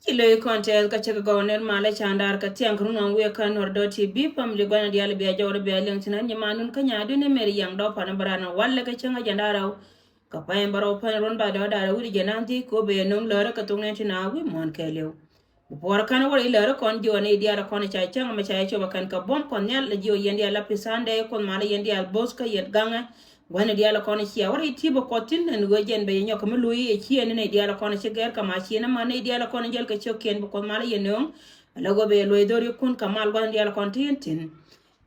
Kilo contest ka chaka governor mala chandar ka tiang kruno we kan or do tv pam le gwana dial be jawre be leng tinan nyamanun ka nyadu ne meri yang do pana barana walla ka changa jandara ka payen baro pan ron ba do dara wuri jananti ko be non lora ka tungen tina wi mon keleo por kan wori lora kon jo ne diara kon cha changa ma cha cho kan ka bom kon nyal le jo yendi ala pisande kon mala yendi al bos ka yet ganga wana diala kono chia wari tibo kotin en gojen be nyoka mului e chia ne diala kono chiger kama china mane diala kono jel ka choken ko mala yenong lago be loy dori kun kamal wan diala kono tintin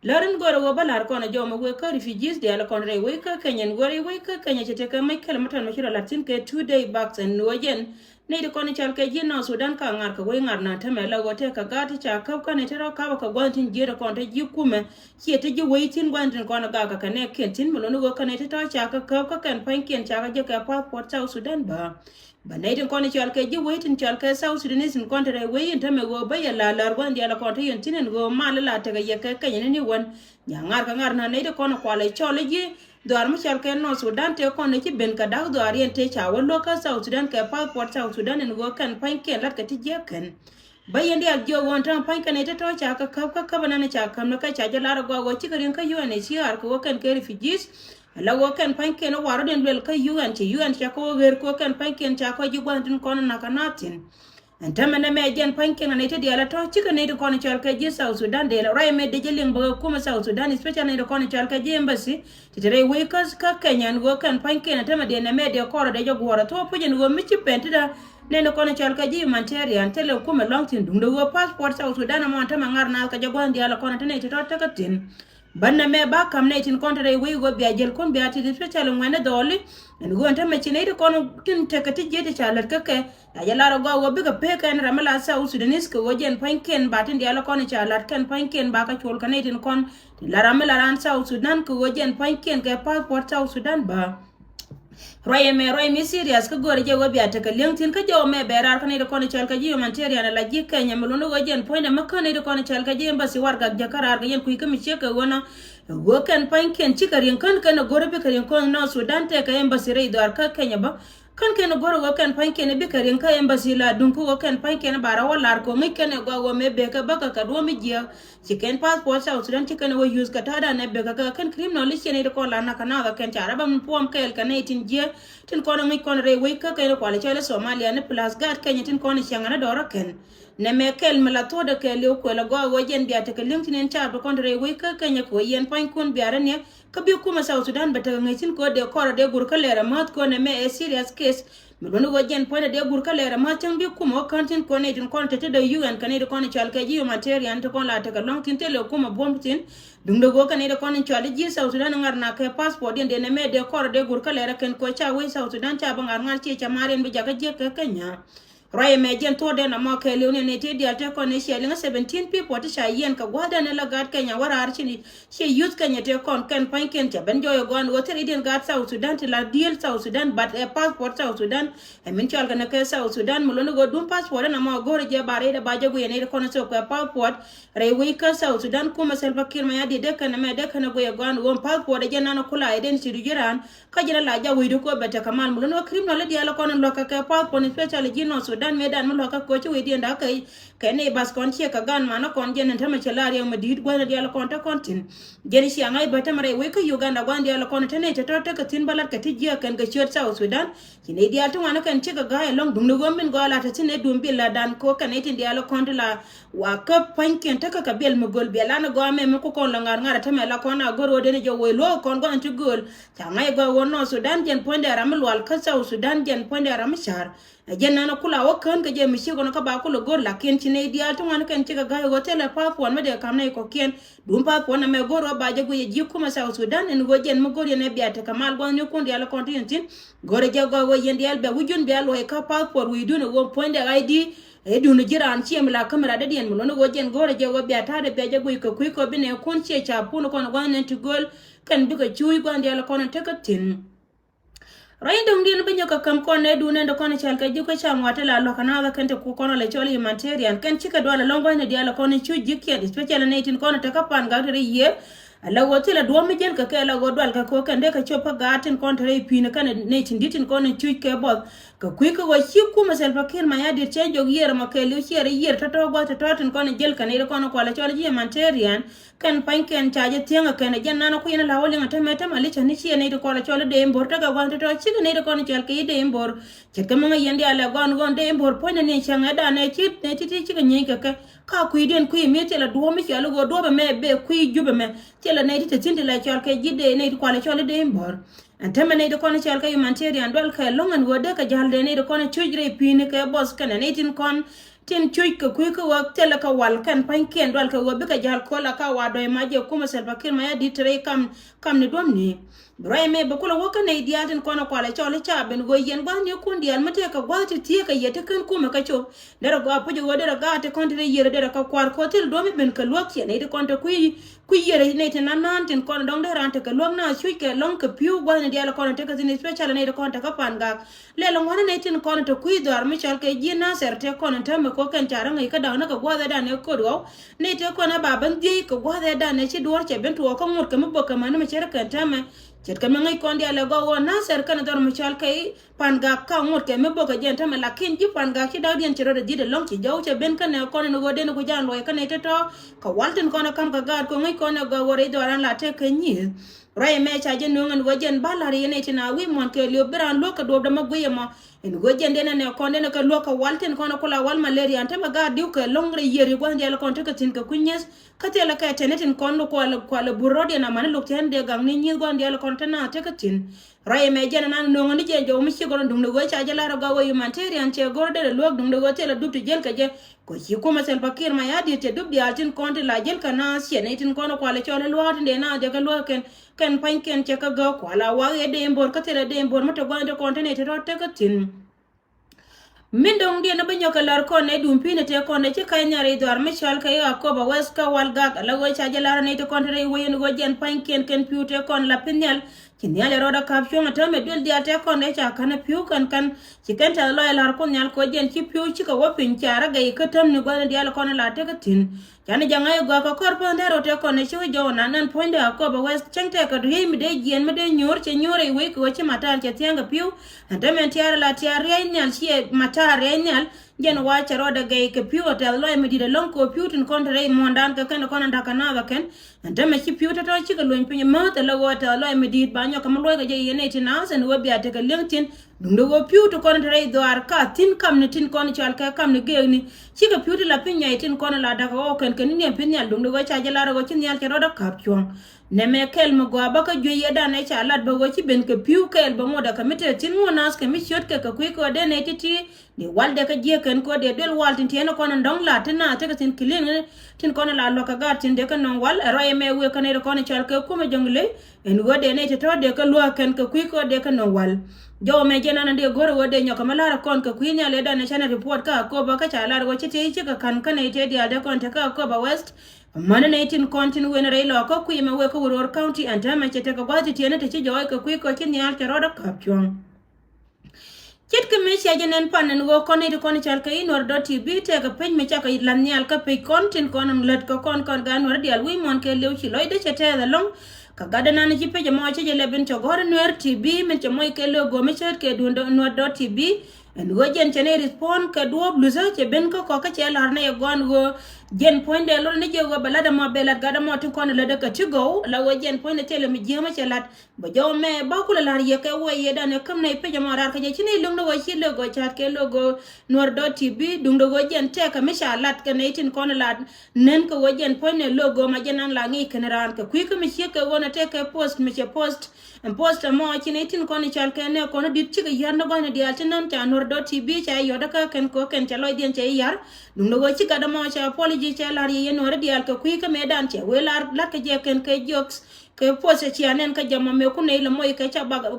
larin goro go balar kono jomo we ka refugees diala kono re we ka kenyen gori we ka kenya chete ka michael matan mashira latin ke 2 day backs en nojen ne de kono chal ke jino sudan ka ngar ka we ngar na tame lago te ka gati cha ka ka ne tero ka ka gwantin jira kono te jikume chiete ji waitin gwantin kono ga ka ne kentin mulo no go ka ne te to cha ka ka kan panken cha ka je ka passport South Sudan ba ne de kono chal ke ji waitin chal ke South Sudanese in kono re we in tame go ba ya la lar gwan dia la kono te yentin go mal la te ga ye ka kenyen ni won ya ngar ka ngar na ne de kono kwale chole ji doar mu chal ke no Sudan te kono ki ben ka dag doar yen te cha wo lo ka South Sudan ke passport South Sudan en go kan panken lat ka ti je kan bayan dia jo won tan panken ne te to cha ka banana cha kam no ka cha jala go go chi karin ka UN chi ar ko kan ke refugees la wo kan panken no waro den wel ka UN chi UN cha ko ger ko kan panken cha ko ji gwan tin kono na kanatin Antamana me jan panking and it diala to chicken native corner chalka ji South Sudan de la rai me de jeling kuma South Sudan especially in the corner chalka ji embassy today wakers ka Kenyan work and panking and tamade na me de kora de jogwara to pujin go michi pentida ne no corner chalka ji humanitarian tele kuma long tin dung do passport South Sudan amount mangar na ka jagwan diala corner tene to takatin banna me ba kam ne tin kontre we go bia jel kon bia ti special ngene doli en go anta me chine kon tin tekati jete chalar kake ya la go biga pe kan ramala South Sudanese ko jen panken batin dia la kon chalar kan panken ba ka chol kan tin kon la ramala ran South Sudan ko jen panken ke passport South Sudan ba roy mi serious ka gore je go bia ta ka lintin ka jo me berar kan ko ne chal ka ji humanitarian la ji ka nyam lo no go jen point ma kan ko ne chal ka ji embassy warga jakarar ga yen ku ka mi che ka wona go kan panken chikarin kan gore be karin kon no Sudan te ka embassy re do ar ka kenya ba kan ken goro go kan panken be karin ka embassy la dun ko kan panken bara wala ko ngi ken go me be ka baka ka do mi jia chicken passport South Sudan chicken wo use ka tada ne be ka kan criminal ne ko la na kana ga kan tara ba mun pom kel kan tin jia tin ko ngi kon re we ka ko le chele Somalia ne plus gad kenya tin ko ne changana doro ken ne me kel mala to de kel yo ko la go jen biya te kel tin ta ba kon re we ka kenya ko yen pan kun biara ne ka bi kuma South Sudan ba ta ngi tin ko de ko de gur ka lera mat ko ne me a serious case me no go jen point de gur ka lera mat tan bi kuma kan tin ko ne tin ko te de UN kan ne ko ne chal ka ji material to ko la te ka long tin te le kuma bom tin dum do go kan ne ko ne chal ji South Sudan ngar na ka passport de ne me de ko de gur ka lera ken ko cha we South Sudan cha ba ngar chi cha maren bi jaga je ka kenya Raya mejen to de na maka leone ne te dia te ko ne shelinga 17 people to shayen ka gwada ne lagat Kenya wara archini she youth Kenya te kon kan panken cha ben joyo gon woter idin gat South Sudan te la deal South Sudan but a passport South Sudan e min chal kana ka South Sudan mulo no go dum passport na ma gore je bare de baje go yene ko no so ko passport re we ka South Sudan kuma selva kirma ya de kana me de kana go ye gon won passport de na no kula identity jiran ka jira la ja we do ko beta kamal mulo no criminal dia la ko no ka passport especially jino Sudan medan mulo ka ko ci we di nda kay ne bas kon ci ka gan mana kon jen tama ci laari ma di gwana di ala kon ta kontin jeni ci ngay bata mare we ko Uganda gwandi ala kon tane ta to ka tin balat ka tijiya kan ga ci South Sudan ci ne di alta wana kan ci ga ga long dum no gomin go ala ta tin e dum billa dan ko kan e tin di ala kon la wa ka panken ta ka bel mo gol bela na go me ko kon la ngar ngara tama la kon na goro de ne jo we lo kon go anti gol ta ngay go wono Sudan jen ponde aram wal ka South Sudan jen ponde aram shar jenna na kula wakan ka je mi shigo na ka ba kula gor la ken chine dia to wan kan tiga ga go tele pap wan me de kam na ko ken dum pap wan me goro ba je go ye ji kuma South Sudan en go jen mo gor ye ne biya te kamal go ni kun dia la kontinentin gore je go yen dia be wujun be lo e ka pap por wi du no go point de ID e du no jiran chi mi la kamera de dien mo no go jen gore je go biya ta de be je go ko bi ne kun che cha pu no kon go nen to gol kan bi go chui go dia la kon te ka tin Rai dong dia banyak ka kam kon ne du ne do kon chal ka jiko cha ngwate la lo kana ga kente ku kono le choli humanitarian kan chika do la longo ne dia la kon chu jikya especially ne tin kon ta kapan ga re ye ala wote la duwa mijel ka ke la godwal ka ko kande ka chopa gaten kontre pina kana ne tinditin kono chui ke bod ka kwi ka wa chi kuma Salva Kiir ma ya dir chanjo yer ma ke lu yer yer tato go tato tin kono jel kana kono ko la chola ji manterian kan panken chaje tianga kana janna no kuyena la wole ngata meta mali chani chi ne ko la chola de mbor ta ga wan tato chi ne kono chel ke de mbor chet ka ma yendi ala gon de mbor pona ne changa da ne chi ne ti chi ga nyi ka kui den kui mi tela duwa mi chalo go duwa me be kui jube me tela ne ti tindi la chol ke jide ne ko la chol de mbor antama ne de kono chol ka humanitarian dol ka longan wode ka jalde ne de kono chujre pini ka boss kana ne tin kon tin chuj ka kui ka wak tela ka wal kan panken dol ka wobe ka jal kola ka wado ma je kuma Salva Kiir ma ya ditre kam ne dom ni brai me bakula waka ne diatin kono kwale chole cha ben go yen ba ne kun dial mate ka gwati tie ka yete kan kuma ka cho dara go apujo go dara ga te konti yere dara ka kwar ko til do mi ben ka lok ye ne de konta ku yere ne te nan tin kono dong dara ante ka lok na shui ke long ka piu go ne dial kono te ka tin special ne de konta ka pan ga le long wana ne tin kono to ku do ar mi chal ke jina serte kono ta me ko kan chara ngai ka da na ka gwa da ne ko do ne te kono ba ban di ka gwa da ne chi do che ben to ko mur ka mo ka man me chere ka ta me chet kan ngai kon dia le go wo na ser kan dor mu chal kai pan ga ka ngot ke me boka jen ta me lakin ji pan ga ki daw dien chero de di de long ki jaw che ben kan ne kon no go de no go jan lo kan ne te to ka walten kon kam ka ga ko ngai kon go wo re do ran la te ke ni rai me cha jen no ngan go jen ba la re ne ti na wi mon ke le bran lo ka do da ma guye ma en go jen de ne kon de ka lo ka walten kon ko la wal malaria ta ma ga diu ke long re yeri go dia la kon te ka tin ka kunyes ka te la ka tenetin kon ko la burro de na man lo ten de gang ni go dia la kon na te ka tin rai me jen na no ngani je jo mi ci go dum go cha jala ra ga wo humanitarian che go de lo dum go te la dubti jel ka je ko ci kuma Salva Kiir ma ya di te dubdi altin kon te la jel ka na sie ne tin kon ko la chole lo de na de ka lo ken panken che ka go ko la wa de mbor ka te la de mbor mata go de kon te ne te ro te ka tin min dong dia na banyo ka lar ko ne dum pine te ko ne che kay nyare do ar mi chal ka ya ko ba wes ka wal ga la go cha jala ne te kon te wo yen go jen panken ken pute kon la pinyal kinyale roda kapshon ata me dul dia te kon ne cha kana piu kan ci kan ta lo lar ko nyal ko jen ci piu ci ka wo pin chara ga ka tam ni go ne dia ko la te ka tin yani janga go ka kor pa ndero te kon ne ci jo na nan poinde ko ba wes chengte ka ri mi de jen me de nyor che nyore we ko ci matar che tianga piu ata me tiara la tiara nyal ci matar nyal jen wa charo da ga ke piu ta lo me di de lon ko piu tin kon re mondan ka kan kon nda kana ga ken ata me ci piu ta to ci ga lo pin ma ta lo ta lo me di ba nyo ka mo lo ga je yene tin na sen we bi ate ka lentin dum do go piu to kon re do ar ka tin kam ne tin kon chal ka kam ne ge ni ci ga piu la pin ya tin kon la da ko ken ken ni pin ya dum do go cha je la ro tin ya charo da kap chuang ne me kel mo go ba ka jo ye da ne cha lat ba go ci ben ke piu kel ba mo da ka mete tin mo nas ka mi shot ka ku ko de ne ti ni walde ka je ken ko de del wal tin tieno kon ndong la tin na te ka tin kilin tin kon la lo ka ga tin de ka non wal ro ye me we ka ne ko ne chal ka ku me jongle en go de ne te to de ka lo ken ka ku ko de ka non wal jo me jena na de goro wode nyoka malara kon ka kwinya le da ne chana report ka ko ba ka cha lar go chite chi ka kan ka ne te dia de kon te ka ko ba west mana ne tin kontin wen re lo ko kwi me we ko Ruiru County and ma chete ka gwati tiene te chi jo ka kwi ko kin ya ke roda ka pyong chit ke me cha jenen panen go kon ne kon chal ka inwar.tv te ka pen me cha ka lan nyal ka pe kontin kon let ko kon ga nor dial wi mon ke lew chi loide chete da long ka gada na ji pe jamo che le ben to gor nor tv men che moy ke lo go me chat ke dundo inwar.tv en go jen chene respond ka do bluza che ben ko ka che lar ne gon go jen point de lo ne je go balada mo belat gada mo tin kon le de ka to go la go jen point de tele mi jema che lat ba jo me ba ku la lar ye ka wo ye da ne kam ne pe jamo rar ka je chine lung do go chi lo go chat ke lo go inwar.tv dung do go jen te ka me sha lat ka ne tin kon lat nen ko go jen point ne lo go ma jenan la ngi keneran ka ku ka me che ka wona te ka post me che post en post mo chine tin kon chal ke ne kon dit chi ga yar no go ne dial tin nan ta inwar.tv cha yo da ka ken ko ken cha lo dien che yar dung do go chi ka da mo cha apology cha lar ye no re dial ka ku ka me dan che we lar la ka je ken ke jokes ke pose chi anen ka jama me ku ne le moy ka cha ba ka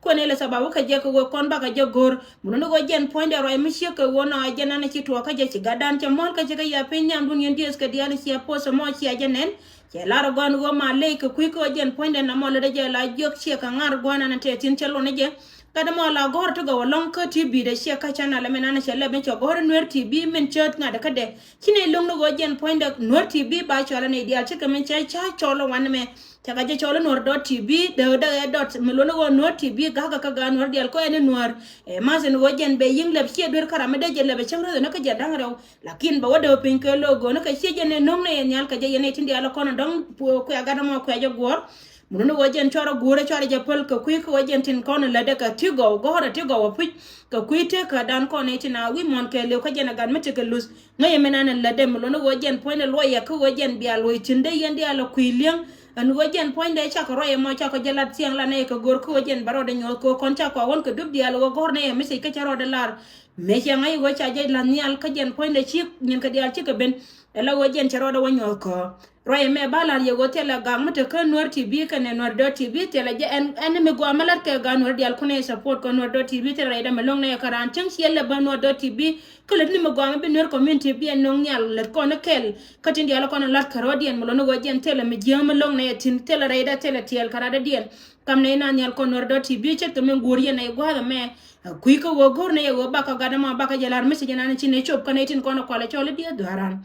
ko ne le sababu ka je ko kon ba ka je gor mun no go jen point ro mi chi ka wona jena ne chi to ka je chi gadan che mol ka je ka ya pin nyam dun yen dies ka dial chi pose mo chi ajenen che lar go no ma le ka ku ko jen point na mo le je la jok chi ka ngar go na te tin chelo ne je kada mo la gor to go long ka tv de she ka chana la menana shella ben cho gor nuer tv men chat ngada kade kine long no go jen point da nuer tv ba chola ne dia chika men cha chola wan me chaka je chola nuer dot tv de dot melono go nuer tv ga ga nuer dial ko ene nuer e ma sen go jen be ying leb she dur kara me de je lebe changro no ka je dang rew lakin ba wado pin ke logo no ka she je ne nong ne nyal ka je yene tindi ala kono dong ko ga mo ko je gor muno wajen choro gure choro japol ka kwi ko wajen tin kono lade ka tigo go hora tigo wa puj ka kwite ka dan kono tina wi mon ke le ka jena gan mete ka lus ngaye menana lade muno wajen point lo ya ka wajen biya lo tinde yende ala kwiliang an wajen point de cha ko roye mo cha ko jalat siang la ne ka gor ko wajen baro de nyol ko kon cha ko won ka dub dial wo gor ne mi se ka charo de lar me cha ngai wo cha je la nial ka jen point de chi nyin ka dial chi ka ben ela wajen charo de wonyol ko roye me balar yego tela gang mate ka nuer tv ka ne nuer do tv tela je en me go amalat ka ga nuer dial kone support ko nuer do tv tela ida me long ne karan chang siele ba nuer do tv kala ni me go am be nuer community bi en nong nyal let ko ne kel ka tin dial ko ne lat karodian mo no go jen tela me jam long ne tin tela ida tela tiel karada dien kam ne na nyal ko nuer do tv che to me goriye ne go ga me kui ko wo gor ne go baka ga ma baka jalar me se jana ne chine chop ka ne tin ko no ko le chole dia daran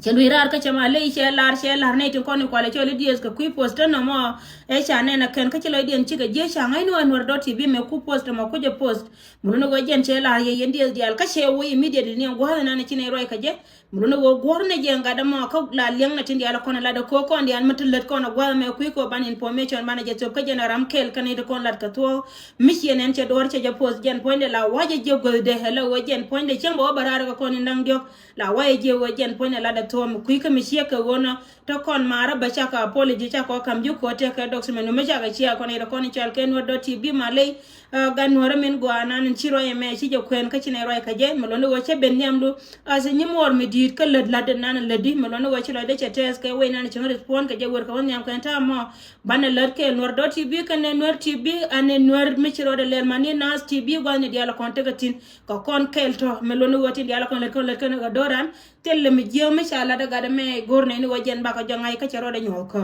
cheluirar ka chama le shelar ne tin koni kwale chole dies ka kui post no mo e chane na ken ka chelo dien chiga je changai no anwar dot tv me ku post mo ku je post muno go jen chela ye yendies dial ka she wo immediately ne go na ne chine roi ka je muno go gor ne je ngada mo ka la liang na tin dial ko na la de ko ndi an matulet ko no go me kui ko ban information ban je top ka je na ram kel ka ne de kon lat ka to mission en che dor che je post jen point la waje je go de hello wo jen point de chembo barar ka kon ndang diok la waje je wo jen point la de to kui ka mishia ka wona to kon mara ba cha ka apology cha ko kam ju ko te ka document no me cha ka chia ko ne ko ni chal ken wo tv malay gan wora men go anan chiro e me chi je kwen ka chine roi ka je mo lo wo che ben nyamdu as ni mor me dit ka lad lad nan ladi mo lo wo chi lo de che tes ka we nan chi respond ka je wor ka won nyam ka ta mo ban lad ke nor tv ka ne nor tv ane nor me chiro de ler mani nas tv go ne dia la kon te ka tin ka kon kel to me lo wo tin dia la kon le ka ga doran telle mi jeo me shala daga de me gorne ni wajen ba ka jangai ka charo de nyoko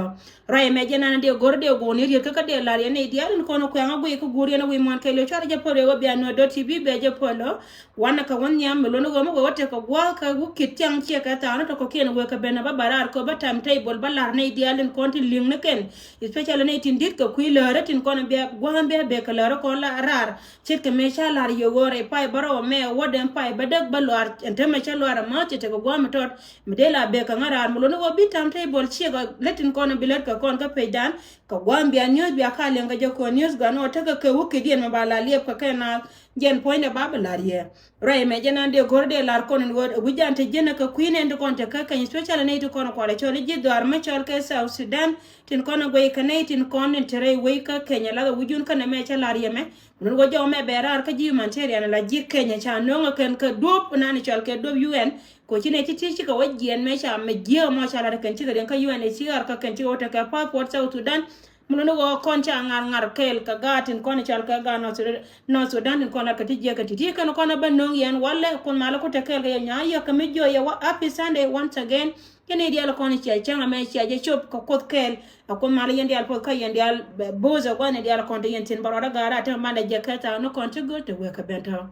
ray me jena de gorde go ni ri ka de la ne dia ko no ko ngo ko gori na wi mon ke le chara je pore wo bia no do tv be je polo wana ka won nyam lo no go mo wote ka gwa ka gu kityang che ka ta no to ko ken wo ka be na ba barar ko ba tam table ba la ne dia len kon ti ling ne ken especially ne tin dit ko ku le ratin ko no be gwa be ka la ko la rar chit ke me shala ri yo gore pai baro me woden pai ba dag ba lo ar ente me chalo ara ma che ko gwa matot midela be ka ngara mo no go bitam table che ga letin kono bilet ka kon ka pedan ka gwambia news bi akale nga joko news ga no ta ka wuki dien ma bala liep ka kana jen point ba balarie ray me jenande gorde lar kon go wujante jena ka queen and kon ta ka kan special ne to kono kwale chole ji dar ma chol ka South Sudan tin kono go ka ne tin kon tere we ka Kenya la wujun kana me cha larie me non go jo me berar ka ji humanitarian la ji Kenya cha no kan ka dop na ni chol ka dop UN ko chine chi ka wajien me cha me gi mo cha la kan chi ka den ka UN chi ar ka kan chi wota ka pa Port South Sudan muno go koncha ngar kel ka gatin kon chal ka ga no Sudan kon la ka tije ka tije kan kon ban no yan wala kon mala ko te kel ga nya ya ka me jo ya wa happy Sunday once again kene dia la kon chi changa me chi je chop ko kot kel kon mala yendi al po ka yendi al boza ko ne dia la kon te yentin baro da gara ta manda je ka ta no kon to go to we ka benta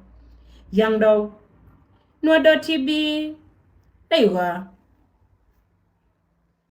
yang do no do tibi daiwa